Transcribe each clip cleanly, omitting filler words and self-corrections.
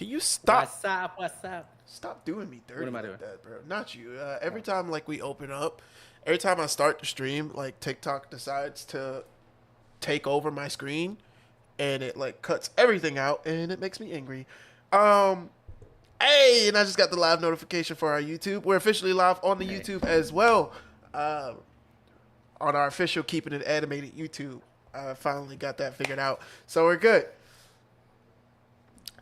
Can you stop? What's up? What's up? Stop doing me dirty What am I like doing? that, bro. Not you. Every Oh, time like we open up, every time I start the stream, like TikTok decides to take over my screen, and it like cuts everything out, and it makes me angry. Um, Hey, and I just got the live notification for our YouTube. We're officially live on the hey. YouTube as well. Uh, on our official Keeping It Animated YouTube. I finally got that figured out. So we're good.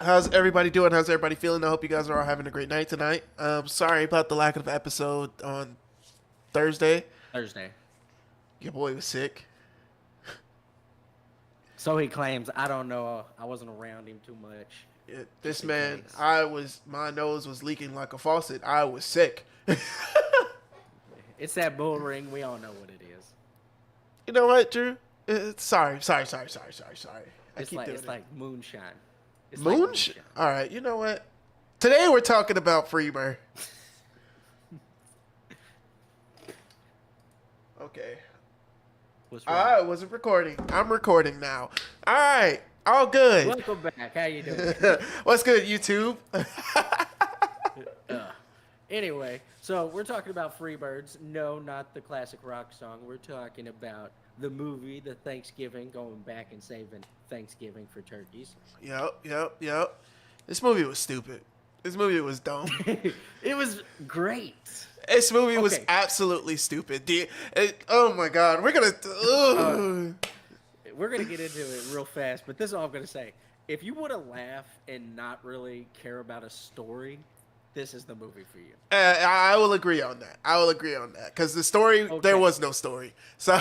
How's everybody doing? How's everybody feeling? I hope you guys are all having a great night tonight. Sorry about the lack of episode on Thursday. Thursday. Your boy was sick. So he claims. I don't know. I wasn't around him too much. This Just in man, case. my nose was leaking like a faucet. I was sick. It's that bull ring. We all know what it is. You know what, Drew? Sorry. I It's keep like doing it's it. like moonshine. It's like Moonshine? All right, you know what? Today we're talking about Freebird. Okay. What's wrong? I wasn't recording. I'm recording now. All right. All good. Welcome back. How you doing? What's good, YouTube? Anyway, so we're talking about Freebirds. No, not the classic rock song. We're talking about the movie, the Thanksgiving, going back and saving Thanksgiving for turkeys. Yep. This movie was stupid. This movie was dumb. It was great. This movie was Okay. absolutely stupid. Oh my god. We're going to... We're gonna get into it real fast, but this is all I'm gonna say. If you want to laugh and not really care about a story, this is the movie for you. I will agree on that. Because the story, Okay. there was no story. So...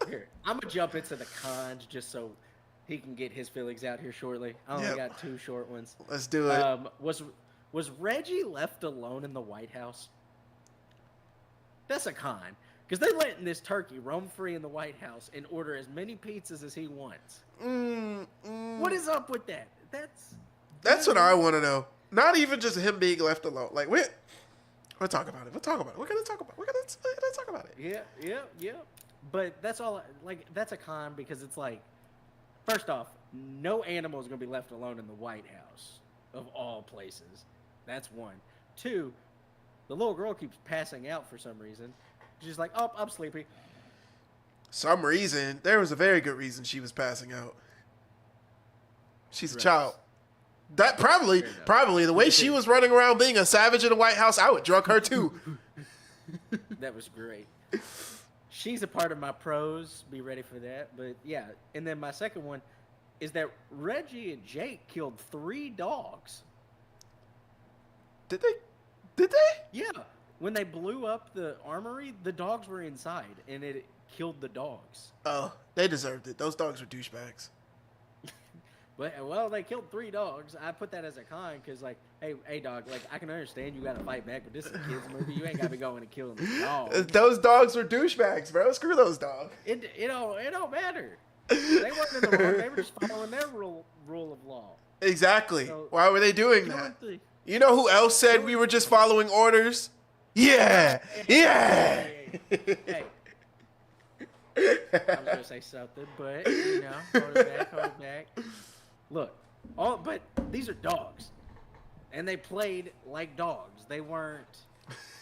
Here, I'm gonna jump into the cons just so he can get his feelings out here shortly. I only Yep. got two short ones. Let's do it. Was Reggie left alone in the White House? That's a con. Because they letting this turkey roam free in the White House and order as many pizzas as he wants. What is up with that? That's what I want to know. Not even just him being left alone. Like, we'll talk about it. We're gonna talk about it. Yeah. But that's all. Like, that's a con because it's like, first off, no animal is gonna be left alone in the White House of all places. That's one. Two, the little girl keeps passing out for some reason. She's like, oh, I'm sleepy. Some reason. There was a very good reason she was passing out. She's a child. That probably the way she was running around being a savage in the White House, I would drug her too. That was great. She's a part of my pros. Be ready for that. But yeah, and then my second one is that Reggie and Jake killed 3 dogs. Did they? Yeah. When they blew up the armory, the dogs were inside, and it killed the dogs. Oh, they deserved it. Those dogs were douchebags. But well, they killed 3 dogs. I put that as a con because, like, hey, dog, like I can understand you got to fight back, but this is a kids movie. You ain't got to be going and killing the dogs. Those dogs were douchebags, bro. Screw those dogs. It don't matter. They weren't in the wrong. They were just following their rule of law. Exactly. So, Why were they doing that? You know who else said we were just following orders? Yeah. Hey. I was gonna say something, but hold it back. Look, but these are dogs, and they played like dogs. They weren't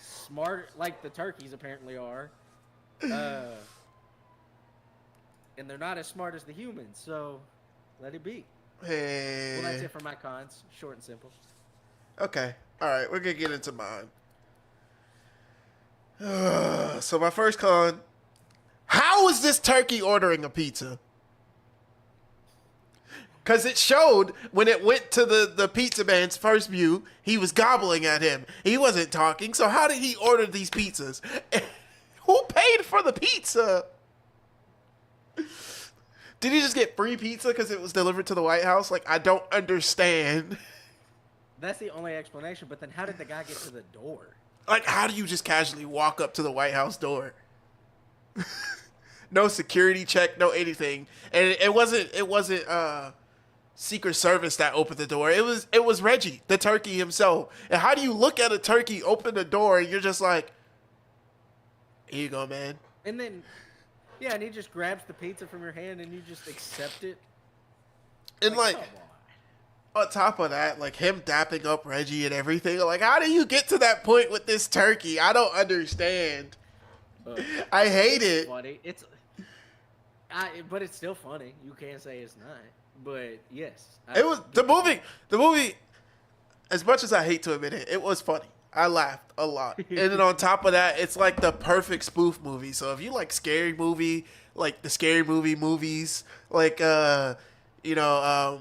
smart like the turkeys apparently are, and they're not as smart as the humans. So let it be. Hey. Well, that's it for my cons. Short and simple. Okay. All right. We're gonna get into mine. So my first con. How is this turkey ordering a pizza? Because it showed when it went to the pizza man's first view, he was gobbling at him. He wasn't talking. So how did he order these pizzas? Who paid for the pizza? Did he just get free pizza because it was delivered to the White House? Like, I don't understand. That's the only explanation. But then how did the guy get to the door? Like, how do you just casually walk up to the White House door? No security check, no anything. And it wasn't Secret Service that opened the door. It was Reggie, the turkey himself. And how do you look at a turkey, open the door, and you're just like, here you go, man. And then, yeah, and he just grabs the pizza from your hand and you just accept it. And like, come on top of that, like him dapping up Reggie and everything, like how do you get to that point with this turkey? I don't understand. Uh, I hate it's it. funny. But it's still funny. You can't say it's not. But yes, I It was the get the movie. point. The movie, as much as I hate to admit it, it was funny. I laughed a lot. And then on top of that, it's like the perfect spoof movie. So if you like scary movie, like the scary movie movies, like you know,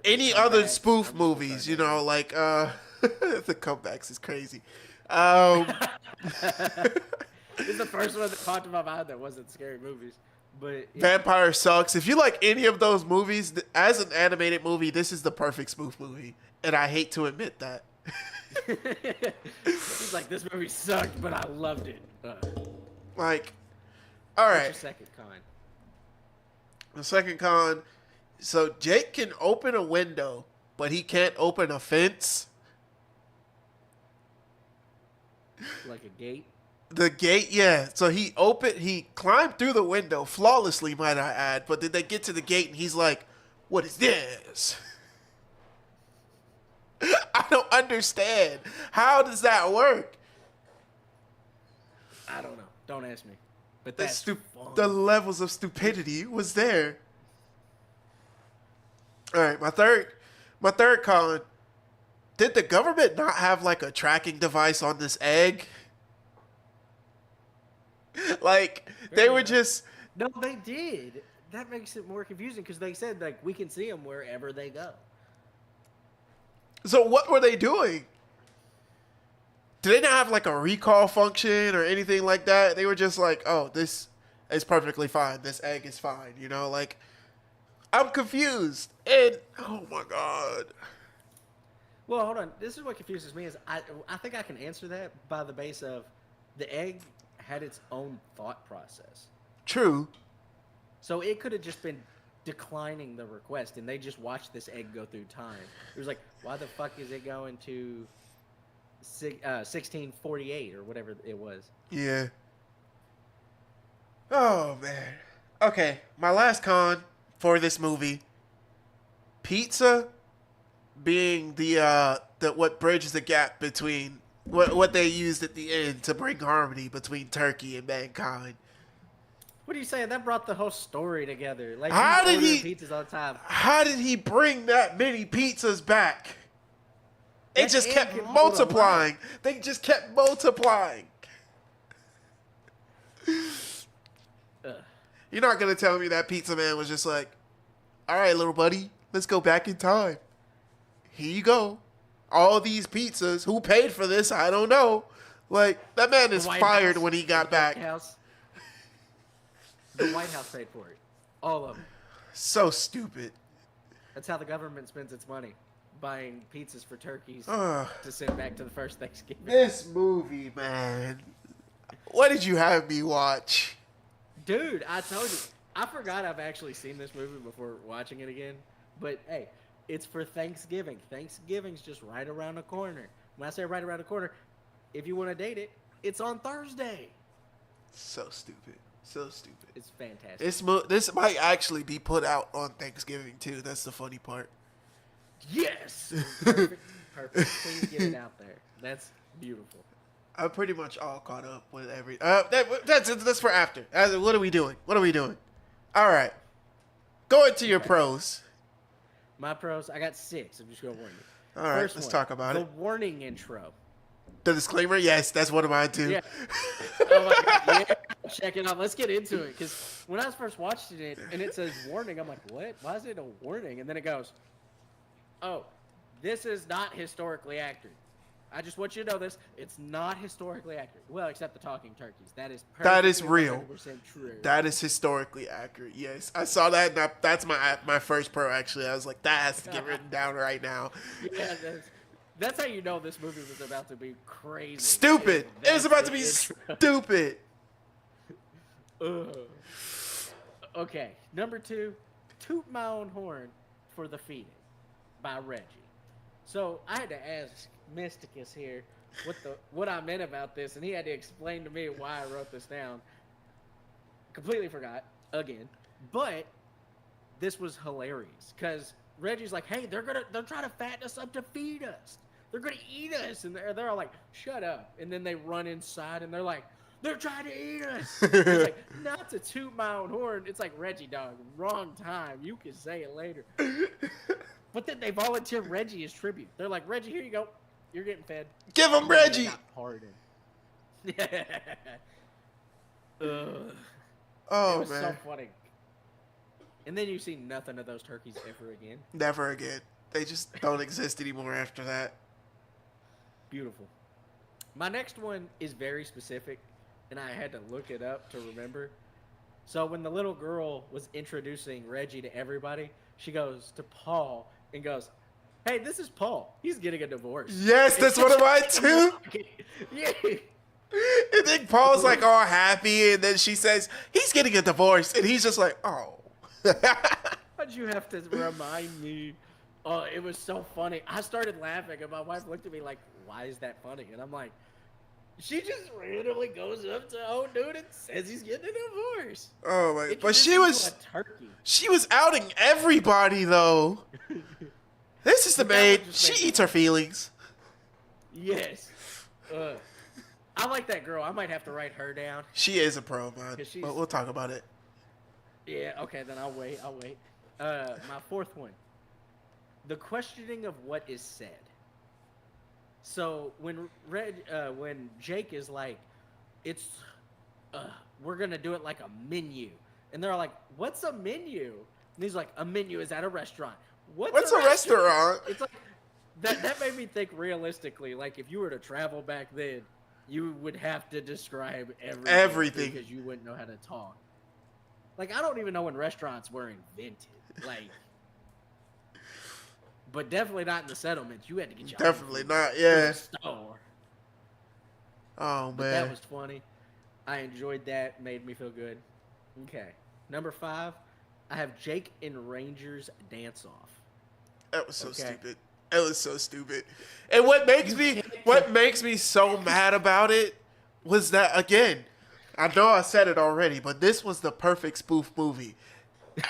any other Comebacks. spoof I'm just gonna start movies, you naming know, like the comebacks is crazy. Um them. It's the first one that popped in my mind that wasn't scary movies. But yeah. Vampire sucks. If you like any of those movies, as an animated movie, this is the perfect spoof movie. And I hate to admit that. He's like, this movie sucked, but I loved it. Like, all What's your right. second con? The second con. So Jake can open a window, but he can't open a fence. Like a gate? The gate, yeah. So he climbed through the window flawlessly, might I add. But then they get to the gate and he's like, "What is this?" I don't understand. How does that work? I don't know. Don't ask me. But The, that's fun. the levels of stupidity was there. All right, my third con. Did the government not have like a tracking device on this egg? Like they were just No, they did. That makes it more confusing because they said like we can see them wherever they go. so what were they doing? Did they not have like a recall function or anything like that? They were just like, "Oh, this is perfectly fine. This egg is fine." You know, like I'm confused. And oh my god. Well, hold on. This is what confuses me is I think I can answer that by the base of the egg had its own thought process. True. So it could have just been declining the request and they just watched this egg go through time. It was like, why the fuck is it going to 1648 or whatever it was? Yeah. Oh man. Okay, my last con for this movie, pizza being the what bridges the gap between what they used at the end to bring harmony between Turkey and mankind. What are you saying? That brought the whole story together. Like How he's did ordering he? pizzas all the time. How did he bring that many pizzas back? It That just egg kept can hold a lot. multiplying. They just kept multiplying. Ugh. You're not gonna tell me that pizza man was just like, "All right, little buddy, let's go back in time. Here you go. All these pizzas. Who paid for this? I don't know." Like that man is White fired House, when he got the back. White House. The White House paid for it. All of them. So stupid. That's how the government spends its money. Buying pizzas for turkeys Ugh. to send back to the first Thanksgiving. This movie, man. What did you have me watch? Dude, I told you. I forgot I've actually seen this movie before watching it again. But hey, it's for Thanksgiving. Thanksgiving's just right around the corner. When I say right around the corner, if you want to date it, it's on Thursday. So stupid. So stupid. It's fantastic. This might actually be put out on Thanksgiving too. That's the funny part. Yes! Perfect. Perfect. Please get it out there. That's beautiful. I'm pretty much all caught up with every. That's for after. What are we doing? What are we doing? All right. Go into your pros. My pros, I got 6. I'm just going to warn you. All right, First let's one, talk about the it. warning intro. The disclaimer, yes, that's one of mine too. Yeah. Oh my God, yeah. Check it out. Let's get into it. Because when I was first watching it and it says warning, I'm like, what? Why is it a warning? And then it goes, oh, this is not historically accurate. I just want you to know this. It's not historically accurate. Well, except the talking turkeys. That is That is perfectly real. 100% true. That is historically accurate. Yes, I saw that. And that's my first pro. Actually, I was like, that has to get written down right now. Yeah, that's how you know this movie was about to be crazy. Stupid. It was about to be That's the intro. stupid. Ugh. Okay, number 2, Toot My Own Horn for the Feeding by Reggie. So I had to ask Mysticus here what I meant about this, and he had to explain to me why I wrote this down. Completely forgot, again. But this was hilarious, because Reggie's like, hey, they're trying to fatten us up to feed us. They're gonna eat us, and they're all like, shut up. And then they run inside, and they're like, they're trying to eat us. He's like, not to toot my own horn. It's like, Reggie, dog, wrong time. You can say it later. But then they volunteer Reggie as tribute. They're like, Reggie, here you go. You're getting fed. Give him Reggie. Got pardoned. Oh, it was man. so funny. And then you see nothing of those turkeys ever again. Never again. They just don't exist anymore after that. Beautiful. My next one is very specific, and I had to look it up to remember. So when the little girl was introducing Reggie to everybody, she goes to Paul and goes, hey, this is Paul. He's getting a divorce. Yes, that's one of mine too. Yeah. And then Paul's like all happy, and then she says, he's getting a divorce. And he's just like, oh. Why'd you have to remind me? Oh, it was so funny. I started laughing, and my wife looked at me like, why is that funny? And I'm like, she just randomly goes up to old dude and says he's getting a divorce. Oh my! But A turkey. she was outing everybody though. This is the maid. She eats her feelings. Yes. I like that girl. I might have to write her down. She is a pro, man. But we'll talk about it. Yeah. Okay. Then I'll wait. My fourth one. The questioning of what is said. So when Jake is like, we're gonna do it like a menu, and they're like, what's a menu? And he's like, a menu is at a restaurant. What's a restaurant? It's like that made me think realistically. Like if you were to travel back then, you would have to describe everything because you wouldn't know how to talk. Like I don't even know when restaurants were invented. Like. But definitely not in the settlements. You had to get your definitely not, yeah. Store. Oh man, but that was funny. I enjoyed that. Made me feel good. Okay, number 5. I have Jake and Ranger's dance off. That was so stupid. It was so stupid. And what makes me so mad about it was that again, I know I said it already, but this was the perfect spoof movie.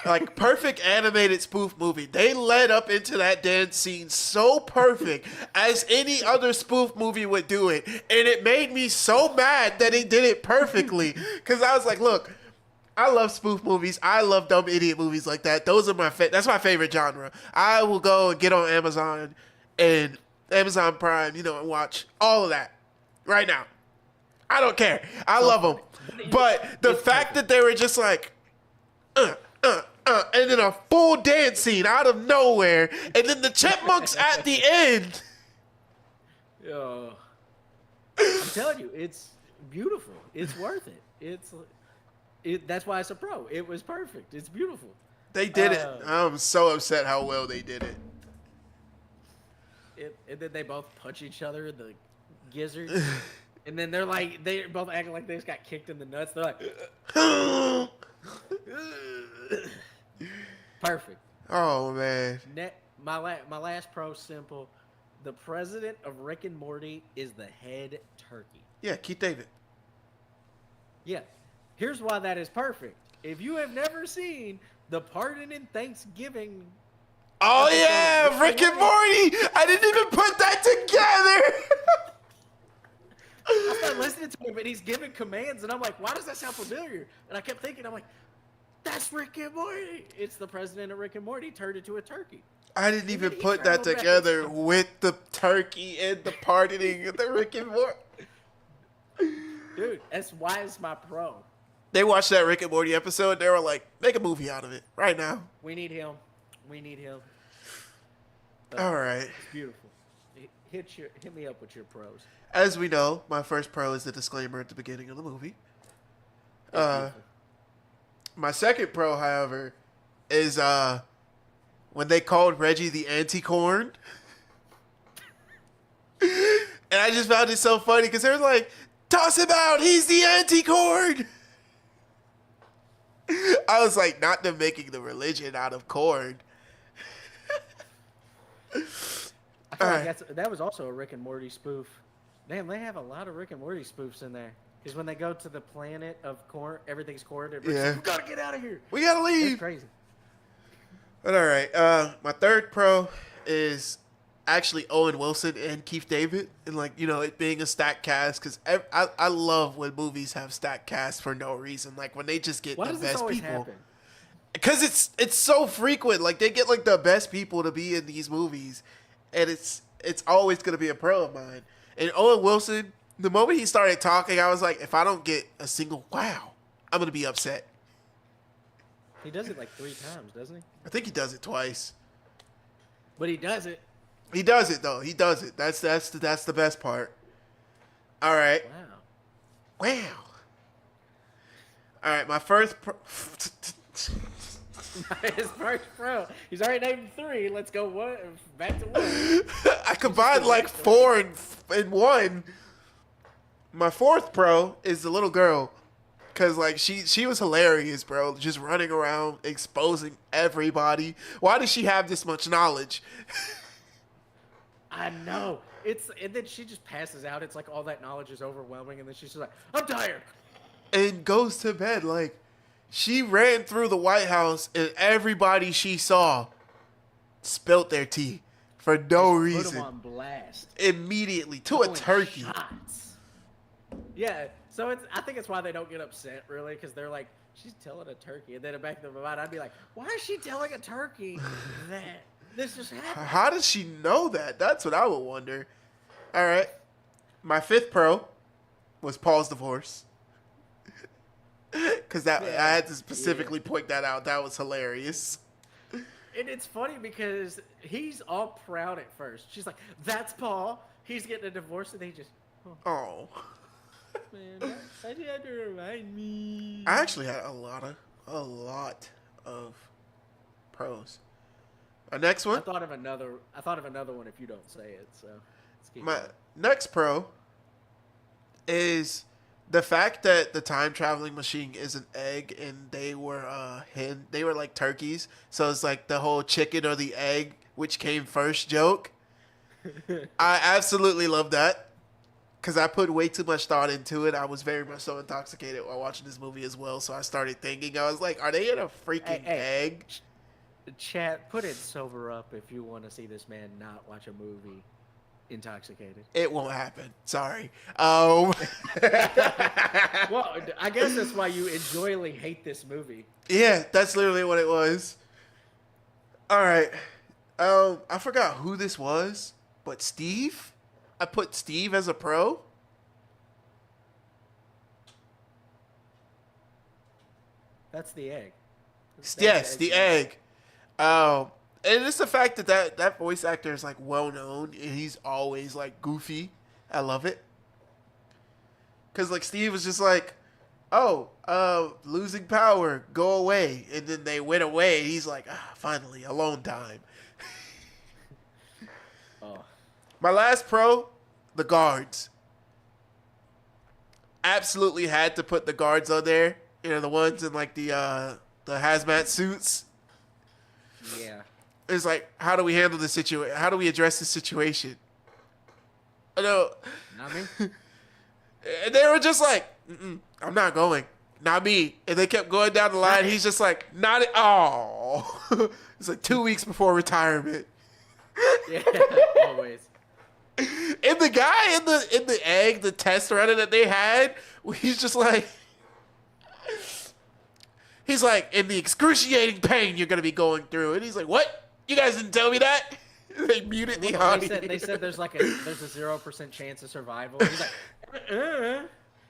Like perfect animated spoof movie. They led up into that dance scene so perfect as any other spoof movie would do it. And it made me so mad that he did it perfectly. Cause I was like, look, I love spoof movies. I love dumb idiot movies like that. Those are that's my favorite genre. I will go and get on Amazon and Amazon Prime, and watch all of that right now. I don't care. I love them. But the fact that they were just like, and then a full dance scene out of nowhere, and then the chipmunks at the end. I'm telling you, it's beautiful. It's worth it. That's why it's a pro. It was perfect. It's beautiful. They did it. I'm so upset how well they did it. And then they both punch each other in the gizzard. And then they're both acting like they just got kicked in the nuts. They're like, perfect. Oh man. My last pro simple. The president of Rick and Morty is the head turkey. Yeah, Keith David. Yeah. Here's why that is perfect. If you have never seen the Pardon in Thanksgiving. Oh yeah, Rick and Morty. I didn't even put that together. I started listening to him and he's giving commands and I'm like, why does that sound familiar? And I kept thinking, I'm like, that's Rick and Morty. It's the president of Rick and Morty turned into a turkey. I didn't even put that together with the turkey and the pardoning of the Rick and Morty. Dude, that's why it's my pro. They watched that Rick and Morty episode. They were like, make a movie out of it right now. We need him. All right. It's beautiful. Hit me up with your pros. As we know, my first pro is the disclaimer at the beginning of the movie. My second pro, however, is when they called Reggie the anti-corn. And I just found it so funny because they were like, toss him out, he's the anti-corn. I was like, not them making the religion out of corn. I feel like that was also a Rick and Morty spoof. Damn, they have a lot of Rick and Morty spoofs in there. Because when they go to the planet of corn, everything's corn. Yeah. We gotta get out of here. We gotta leave. That's crazy. But all right, my third pro is actually Owen Wilson and Keith David, and like it being a stacked cast because I love when movies have stacked casts for no reason, like when they just get Why the does this best always people. happen? Because it's so frequent, like they get like the best people to be in these movies, and it's always gonna be a pro of mine. And Owen Wilson, the moment he started talking, I was like, if I don't get a single wow, I'm gonna be upset. He does it like 3 times, doesn't he? I think he does it twice. But he does it. He does it though. He does it. That's the best part. All right. Wow. Wow. All right. My first. His first pro. He's already named 3. Let's go back to 1. I combined like 4 and 1. My fourth pro is the little girl, cause like she was hilarious, bro. Just running around exposing everybody. Why does she have this much knowledge? I know. And then she just passes out. It's like all that knowledge is overwhelming, and then she's just like, I'm tired. And goes to bed. Like, she ran through the White House and everybody she saw spilt their tea for no reason. Put them on blast. Immediately to a turkey. Shots. Yeah, so I think it's why they don't get upset, really, because they're like, she's telling a turkey. And then in the back of their mind, I'd be like, why is she telling a turkey that this just happened? How does she know that? That's what I would wonder. All right. My fifth pro was Paul's divorce. Because I had to specifically point that out. That was hilarious. And it's funny because he's all proud at first. She's like, that's Paul. He's getting a divorce. And they just, Oh. man, I had to remind me. I actually had a lot of pros. My next one. I thought of another one if you don't say it. So let's keep My going. next pro is the fact that the time traveling machine is an egg and they were they were like turkeys. So it's like the whole chicken or the egg which came first joke. I absolutely love that. Because I put way too much thought into it. I was very much so intoxicated while watching this movie as well. So I started thinking, I was like, are they in a freaking egg? Chat, put it sober up if you want to see this man not watch a movie intoxicated. It won't happen. Sorry. Well, I guess that's why you enjoyably hate this movie. Yeah, that's literally what it was. All right. I forgot who this was, but Steve? I put Steve as a pro. That's the egg. Yes, the egg. And it's the fact that voice actor is like well known and he's always like goofy. I love it. Cause like Steve was just like, oh, losing power, go away, and then they went away. He's like, finally, alone time. Oh. My last pro, the guards. Absolutely had to put the guards on there. You know, the ones in like the hazmat suits. Yeah. It's like, how do we handle this situation? How do we address this situation? I know. Not me. And they were just like, I'm not going. Not me. And they kept going down the line. He's just like, not it. Oh. It's like 2 weeks before retirement. Yeah, always. And the guy in the egg, the test runner that they had, he's just like, he's like, in the excruciating pain you're going to be going through. And he's like, what? You guys didn't tell me that? They muted the audio. They said there's a 0% chance of survival. He's like,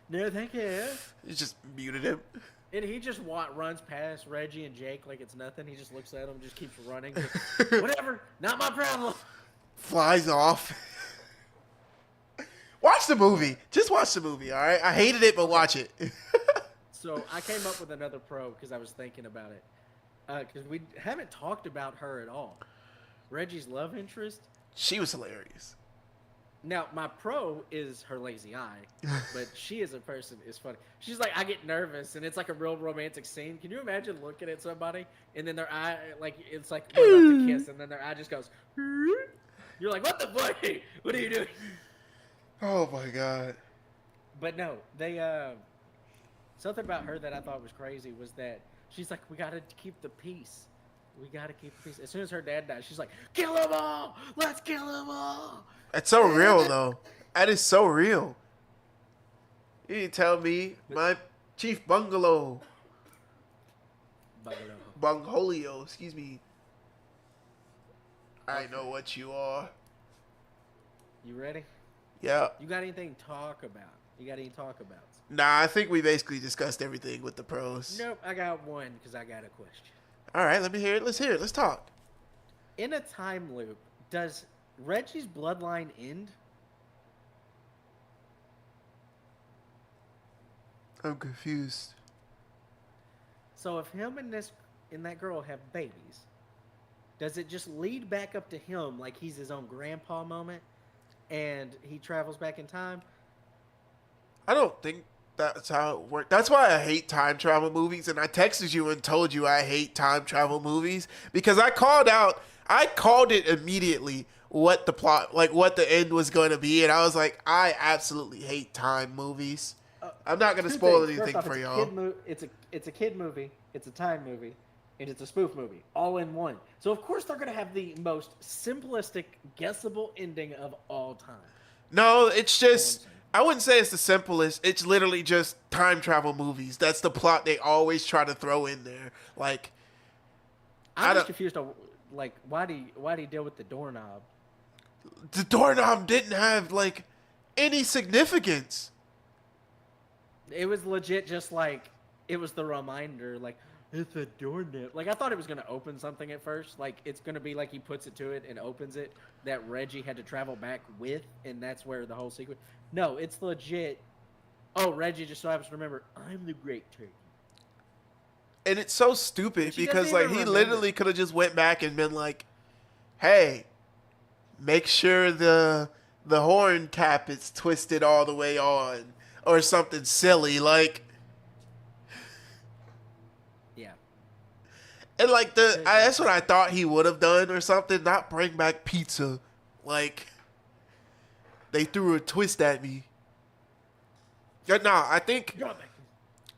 no, thank you. He just muted him. And he just runs past Reggie and Jake like it's nothing. He just looks at them, just keeps running. Whatever, not my problem. Flies off. Watch the movie. Just watch the movie, all right? I hated it, but watch it. So I came up with another pro because I was thinking about it. Because we haven't talked about her at all. Reggie's love interest. She was hilarious. Now, my pro is her lazy eye, but she as a person is funny. She's like, I get nervous, and it's like a real romantic scene. Can you imagine looking at somebody, and then their eye, like, it's like we're about to kiss, and then their eye just goes, you're like, what the fuck? What are you doing? Oh, my God. But no, they, something about her that I thought was crazy was that she's like, we got to keep the peace. We gotta keep the peace. As soon as her dad dies, she's like, "Kill them all! Let's kill them all!" It's so real though. That is so real. You didn't tell me my chief bungalow, Bungalow. bungholio, excuse me. I Okay. know what you are. You ready? Yeah. You got anything to talk about? You got any talk about? Nah, I think we basically discussed everything with the pros. Nope. I got one because I got a question. All right, let me hear it. Let's hear it. Let's talk. In a time loop, does Reggie's bloodline end? I'm confused. So if him and that girl have babies, does it just lead back up to him like he's his own grandpa moment, and he travels back in time? I don't think that's how it works. That's why I hate time travel movies, and I texted you and told you I hate time travel movies because I called it immediately what the plot, like what the end was going to be, and I was like, I absolutely hate time movies. I'm not gonna Two spoil things. anything First off, for it's y'all. it's a kid movie, it's a time movie, and it's a spoof movie, all in one. So of course they're gonna have the most simplistic, guessable ending of all time. No, it's That's all I'm just saying. I wouldn't say it's the simplest. It's literally just time travel movies. That's the plot they always try to throw in there. Like I'm I just don't. confused on like why do you deal with the doorknob? The doorknob didn't have like any significance. It was legit just like it was the reminder, like it's a doorknob. Like I thought it was gonna open something at first. Like it's gonna be like he puts it to it and opens it that Reggie had to travel back with, and that's where the whole sequence. No, it's legit. Oh, Reggie just so happens to remember I'm the Great Turkey, And it's so and stupid she doesn't because like even he remember. literally could have just went back and been like, "Hey, make sure the horn cap is twisted all the way on or something silly like." Yeah, And like that's what That- I thought he would have done or something, not bring back pizza. Like they threw a twist at me. Yeah, nah, I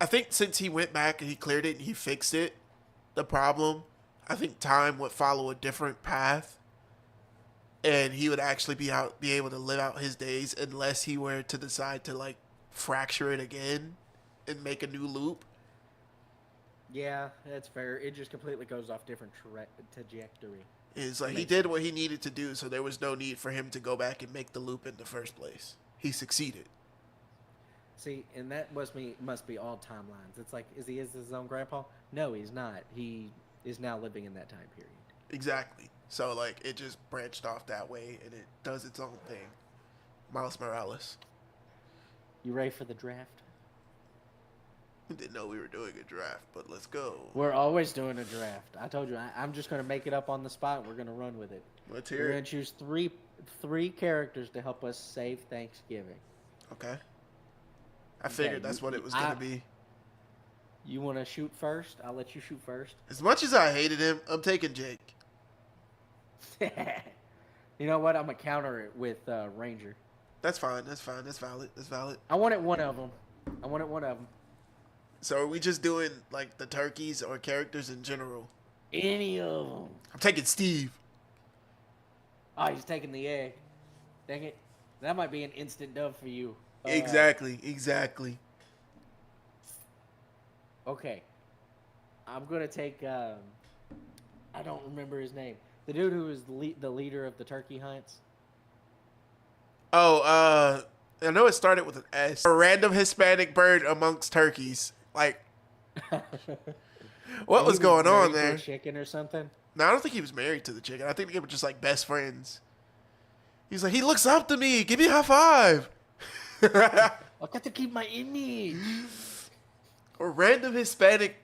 think since he went back and he cleared it and he fixed it, the problem, I think time would follow a different path, and he would actually be able to live out his days unless he were to decide to like fracture it again and make a new loop. yeah, that's fair. It just completely goes off different trajectory. It's That like he makes did sense. what he needed to do, so there was no need for him to go back and make the loop in the first place. He succeeded. See, and that must be all timelines. It's like, is he his own grandpa? No, he's not. He is now living in that time period. Exactly. So like it just branched off that way and it does its own thing. Miles Morales. You ready for the draft? Didn't know we were doing a draft, but let's go. We're always doing a draft. I told you, I'm just gonna make it up on the spot. And we're gonna run with it. Let's We're hear gonna it. choose three characters to help us save Thanksgiving. Okay. I Okay, figured that's what it was gonna be. you want to shoot first? I'll let you shoot first. As much as I hated him, I'm taking Jake. You know what? I'm gonna counter it with Ranger. That's fine. That's fine. That's valid. That's valid. I wanted one of them. I wanted one of them. So are we just doing like the turkeys or characters in general? Any of them. I'm taking Steve. Oh, he's taking the egg. Dang it. That might be an instant dub for you. Exactly. Exactly. Okay. I'm going to take, I don't remember his name. The dude who is the leader of the turkey hunts. Oh, I know it started with an S. A random Hispanic bird amongst turkeys. Like, what And was he going on married to a there? chicken or something. No, I don't think he was married to the chicken. I think they were just like best friends. He's like, he looks up to me. Give me a high five. I got to keep my image. A random Hispanic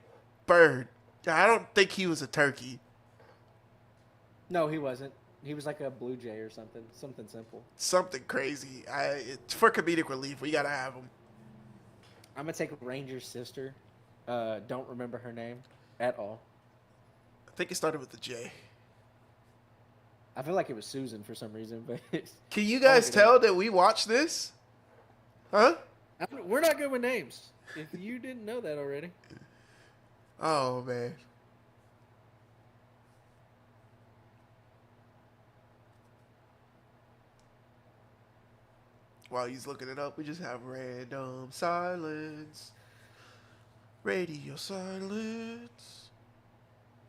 bird. I don't think he was a turkey. No, he wasn't. He was like a blue jay or something. Something simple. Something crazy. For comedic relief, we gotta have him. I'm going to take Ranger's sister. Don't remember her name at all. I think it started with the J. I feel like it was Susan for some reason, but Can you guys tell that we watched this? Huh? we're not good with names. If you didn't know that already. Oh man. While he's looking it up, we just have random silence. Radio silence.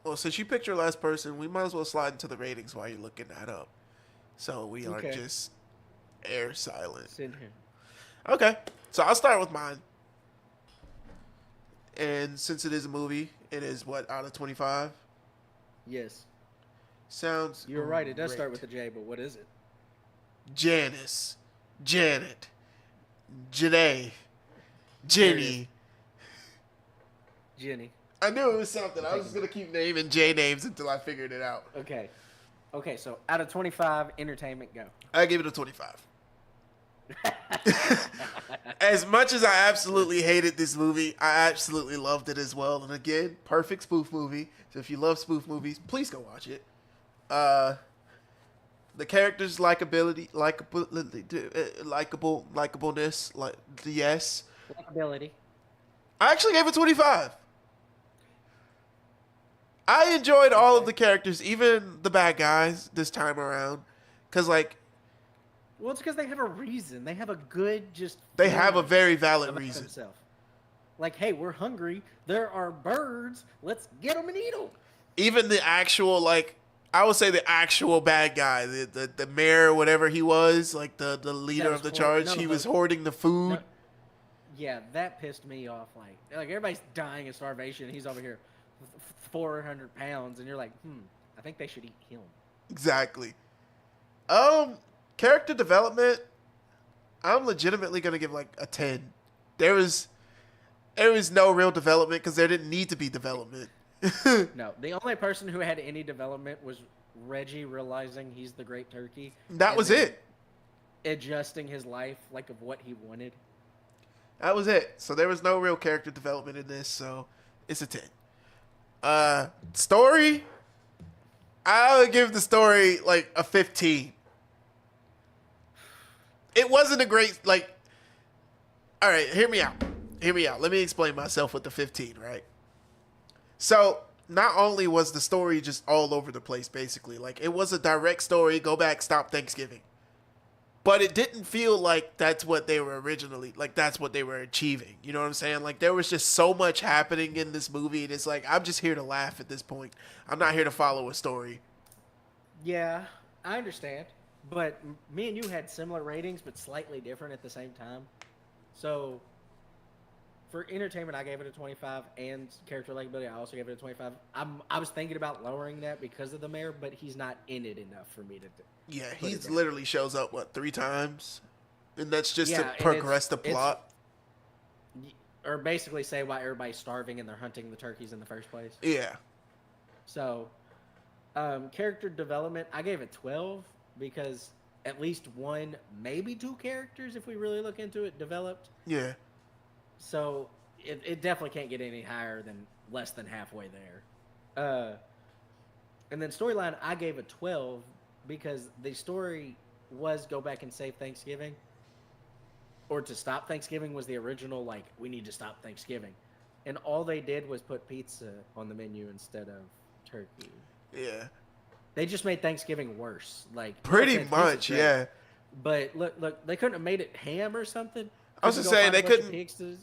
Well, since you picked your last person, we might as well slide into the ratings while you're looking that up. So we aren't Okay. just air silent. Sitting here. Okay, so I'll start with mine. And since it is a movie, it is what, out of 25? Yes. Sounds You're right. It does great. start with a J, but what is it? Janice, Janet, Janae, Jenny. Jenny. I knew it was something. I was just gonna keep naming J names until I figured it out. Okay. Okay, so out of 25, entertainment, go. I give it a 25. As much as I absolutely hated this movie, I absolutely loved it as well. And again, perfect spoof movie. So if you love spoof movies, please go watch it. The characters' likableness, like yes. Likability. I actually gave it 25. I enjoyed all of the characters, even the bad guys this time around, because like Well, it's because they have a reason. They have a good just. they have a feeling very valid about reason. themselves. Like, hey, we're hungry. There are birds. Let's get them and eat them. Even the actual like, I would say the actual bad guy, the mayor, whatever he was, like the leader of the charge, he was hoarding the food. No, yeah, that pissed me off. Like everybody's dying of starvation. He's over here, 400 pounds, and you're like, I think they should eat him. Exactly. Character development, I'm legitimately gonna give like a 10. There was no real development because there didn't need to be development. No, the only person who had any development was Reggie realizing he's the great turkey. That was it. Adjusting his life like of what he wanted. That was it. So there was no real character development in this, so it's a 10. Story, I would give the story like a 15. It wasn't a great, like, all right, hear me out. Hear me out. Let me explain myself with the 15, right? So, not only was the story just all over the place, basically, like, it was a direct story, go back, stop Thanksgiving. But it didn't feel like that's what they were originally, like, that's what they were achieving. You know what I'm saying? Like, there was just so much happening in this movie, and it's like, I'm just here to laugh at this point. I'm not here to follow a story. Yeah, I understand. But me and you had similar ratings, but slightly different at the same time. So, for entertainment, I gave it a 25, and character likability, I also gave it a 25. I was thinking about lowering that because of the mayor, but he's not in it enough for me to. Yeah, he literally shows up, what, 3 times? And that's just to and progress the plot? Or basically say why everybody's starving and they're hunting the turkeys in the first place. Yeah. So, character development, I gave it 12 because at least one, maybe 2 characters, if we really look into it, developed. Yeah. So it definitely can't get any higher than less than halfway there. And then storyline, I gave a 12 because the story was go back and save Thanksgiving. Or to stop Thanksgiving was the original, like, we need to stop Thanksgiving. And all they did was put pizza on the menu instead of turkey. Yeah. They just made Thanksgiving worse. Like Pretty much, yeah. But look, they couldn't have made it ham or something. I was just saying they couldn't pigs to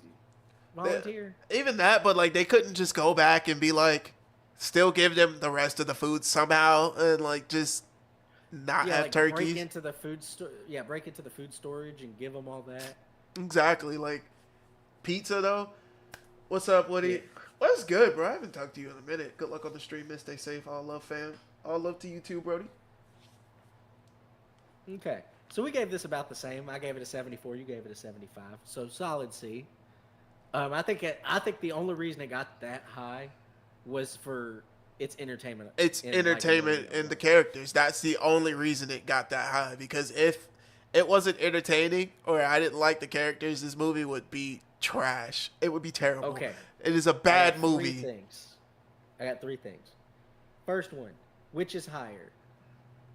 volunteer. Even that, but like they couldn't just go back and be like, still give them the rest of the food somehow, and like just not have like turkeys. Break into the food break into the food storage and give them all that. Exactly, like pizza though. What's up, Woody? Yeah. What's good, bro? I haven't talked to you in a minute. Good luck on the stream, man. Stay safe. All love, fam. All love to you too, Brody. Okay. So we gave this about the same. I gave it a 74. You gave it a 75. So solid C. I think the only reason it got that high was for its entertainment. It's entertainment and the characters. That's the only reason it got that high. Because if it wasn't entertaining or I didn't like the characters, this movie would be trash. It would be terrible. Okay. It is a bad movie. I got 3 things. First one, which is higher?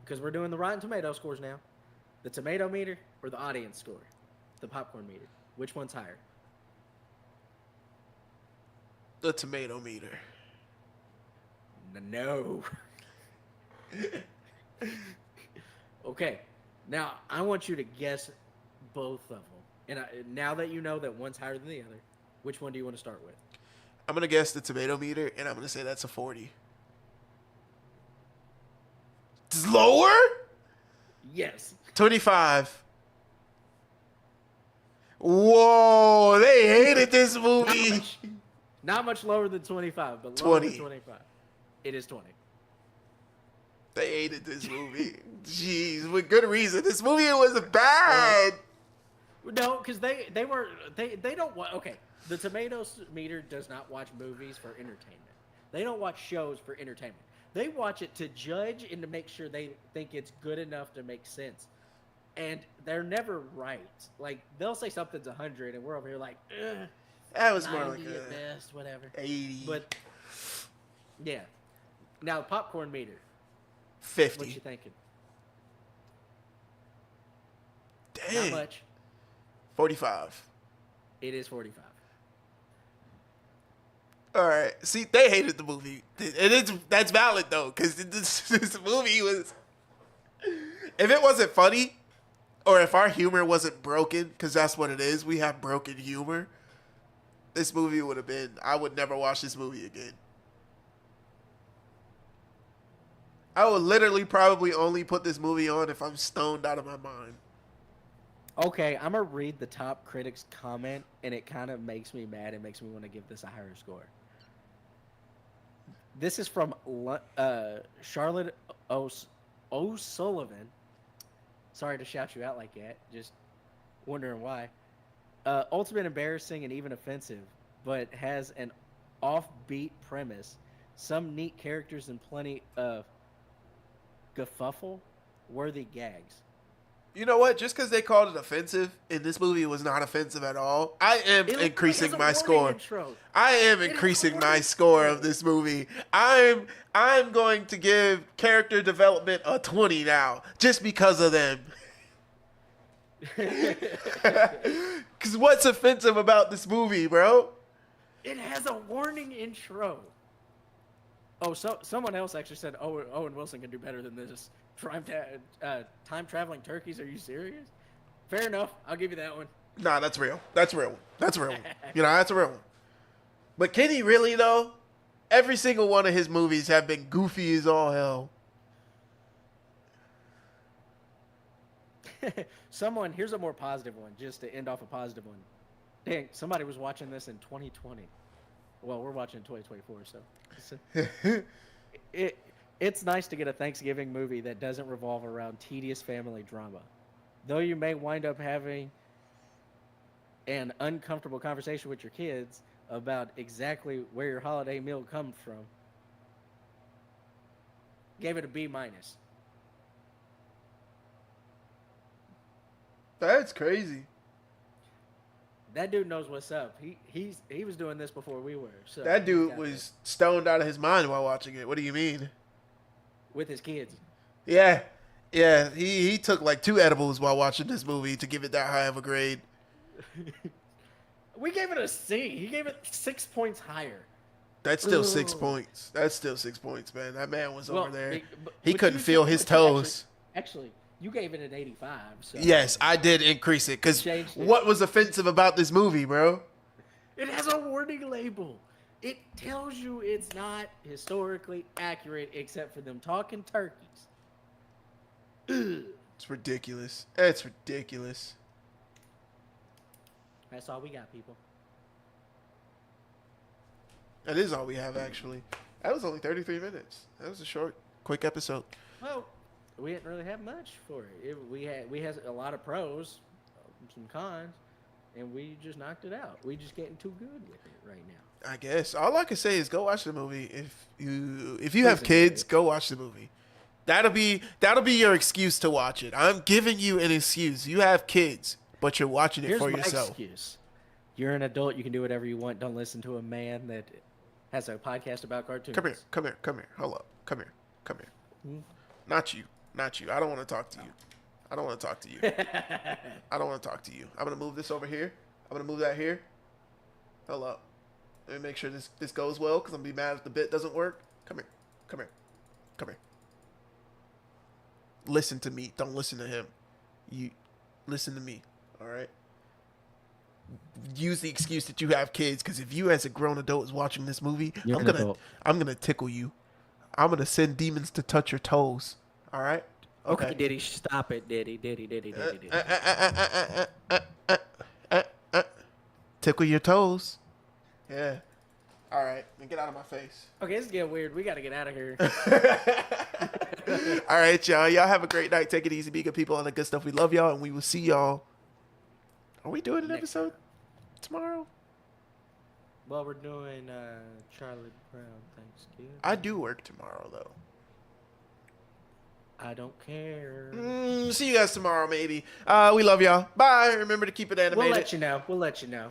Because we're doing the Rotten Tomato scores now. The tomato meter or the audience score? The popcorn meter. Which one's higher? The tomato meter. No. Okay. Now, I want you to guess both of them. And now that you know that one's higher than the other, which one do you want to start with? I'm gonna guess the tomato meter, and I'm gonna say that's a 40. It's lower? Yes. 25. Whoa, they hated this Not movie. much, not much lower than 25, but 20. lower than 25. It is 20. They hated this movie. Jeez, with good reason. This movie was bad. No, because they don't watch. Okay, the tomatoes meter does not watch movies for entertainment. They don't watch shows for entertainment. They watch it to judge and to make sure they think it's good enough to make sense. And they're never right. Like they'll say something's 100, and we're over here like, That was more like at best, whatever. 80. But yeah, now popcorn meter. 50. What you thinking? Dang. Not much. 45. It is 45. All right. See, they hated the movie. That's valid though, because this movie was. If it wasn't funny, or if our humor wasn't broken, because that's what it is, we have broken humor. This movie would have been. I would never watch this movie again. I would literally probably only put this movie on if I'm stoned out of my mind. Okay, I'm gonna read the top critics comment, and it kind of makes me mad. It makes me want to give this a higher score. This is from Charlotte O'Sullivan. Sorry to shout you out like that. Just wondering why. Ultimate embarrassing and even offensive, but has an offbeat premise, some neat characters, and plenty of guffaffle-worthy gags. You know what? Just because they called it offensive, and this movie was not offensive at all, I am increasing my score. I am increasing my score of this movie. I'm going to give character development a 20 now, just because of them. Because what's offensive about this movie, bro? It has a warning intro. Oh, someone else actually said Owen Wilson can do better than this. Time traveling turkeys? Are you serious? Fair enough. I'll give you that one. Nah, that's real. That's real. That's a real one. You know, that's a real one. But can he really though? Every single one of his movies have been goofy as all hell. Here's a more positive one, just to end off a positive one. Dang, somebody was watching this in 2020. Well, we're watching in 2024, so it's nice to get a Thanksgiving movie that doesn't revolve around tedious family drama. Though you may wind up having an uncomfortable conversation with your kids about exactly where your holiday meal comes from. Gave it a B-. That's crazy. That dude knows what's up. He was doing this before we were. So that dude was stoned out of his mind while watching it. What do you mean? With his kids. Yeah. Yeah. He took like 2 edibles while watching this movie to give it that high of a grade. We gave it a C. He gave it 6 points higher. That's still 6 points. That's still 6 points, man. That man was over there. He but couldn't feel his toes. Actually, you gave it an 85. So yes, I did increase it because what was offensive about this movie, bro? It has a warning label. It tells you it's not historically accurate except for them talking turkeys. Ugh. It's ridiculous. It's ridiculous. That's all we got, people. That is all we have, actually. That was only 33 minutes. That was a short, quick episode. Well, we didn't really have much for it. We had a lot of pros, some cons, and we just knocked it out. We just getting too good with it right now. I guess all I can say is go watch the movie. If you have kids, go watch the movie. That'll be your excuse to watch it. I'm giving you an excuse. You have kids, but you're watching it for yourself. Here's my excuse. You're an adult. You can do whatever you want. Don't listen to a man that has a podcast about cartoons. Come here. Hold up. Come here. Not you. I don't want to talk to you. I don't want to talk to you. I'm going to move this over here. I'm going to move that here. Hold up. Let me make sure this goes well because I'm going to be mad if the bit doesn't work. Come here. Listen to me. Don't listen to him. You listen to me. All right. Use the excuse that you have kids, because if you as a grown adult is watching this movie, You're an adult. I'm gonna tickle you. I'm gonna send demons to touch your toes. All right. Okay, Diddy, stop it, Diddy, Diddy, Diddy, Diddy, Diddy. Tickle your toes. Yeah. All right. Then get out of my face. Okay, this is getting weird. We got to get out of here. All right, y'all. Y'all have a great night. Take it easy. Be good people. All the good stuff. We love y'all, and we will see y'all. Are we doing an episode tomorrow? Well, we're doing Charlie Brown Thanksgiving. I do work tomorrow, though. I don't care. See you guys tomorrow, maybe. We love y'all. Bye. Remember to keep it animated. We'll let you know.